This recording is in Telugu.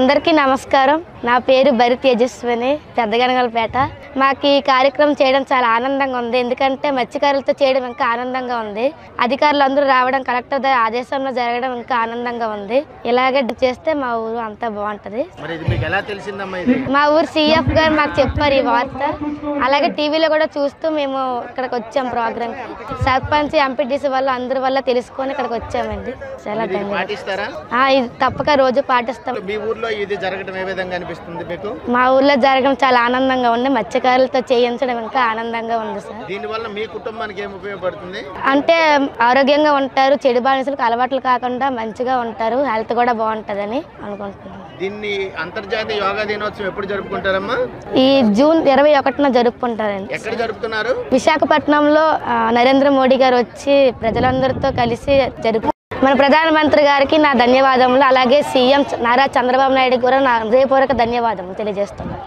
అందరికీ నమస్కారం. నా పేరు బరి తేజస్విని, పెద్దగనగలపేట. మాకు ఈ కార్యక్రమం చేయడం చాలా ఆనందంగా ఉంది. ఎందుకంటే మత్స్యకారులతో చేయడం ఇంకా ఆనందంగా ఉంది. అధికారులు అందరూ రావడం, కలెక్టర్ ఆదేశంలో జరగడం ఇంకా ఆనందంగా ఉంది. ఇలాగే చేస్తే మా ఊరు అంతా బాగుంటది. మా ఊరు సిఎఫ్ గారు మాకు చెప్పారు ఈ వార్త. అలాగే టీవీలో కూడా చూస్తూ మేము ఇక్కడికి వచ్చాం ప్రోగ్రామ్ కి. సర్పంచ్, ఎంపీటీసీ వాళ్ళు అందరి వల్ల తెలుసుకొని ఇక్కడికి వచ్చామండి. చాలా ఇది తప్పక రోజు పాటిస్తాం. మా ఊర్లో జరగడం చాలా ఆనందంగా ఉంది. మత్స్యకారులతో చేయించడం ఇంకా ఆనందంగా ఉంది సార్. దీనివల్ల మీ కుటుంబానికి ఏం ఉపయోగపడుతుంది అంటే ఆరోగ్యంగా ఉంటారు, చెడు బానిసలకు అలవాట్లు కాకుండా మంచిగా ఉంటారు, హెల్త్ కూడా బాగుంటుందని అనుకుంటున్నాను. దీన్ని అంతర్జాతీయ యోగా దినోత్సవం ఎప్పుడు జరుపుకుంటారమ్మా? ఈ జూన్ 21న జరుపుకుంటారండి. ఎక్కడ జరుపుతున్నారు? విశాఖపట్నంలో నరేంద్ర మోడీ గారు వచ్చి ప్రజలందరితో కలిసి మన ప్రధానమంత్రి గారికి నా ధన్యవాదములు. అలాగే సీఎం నారా చంద్రబాబు నాయుడు కూడా నా హృదయపూర్వక ధన్యవాదములు తెలియజేస్తున్నాను.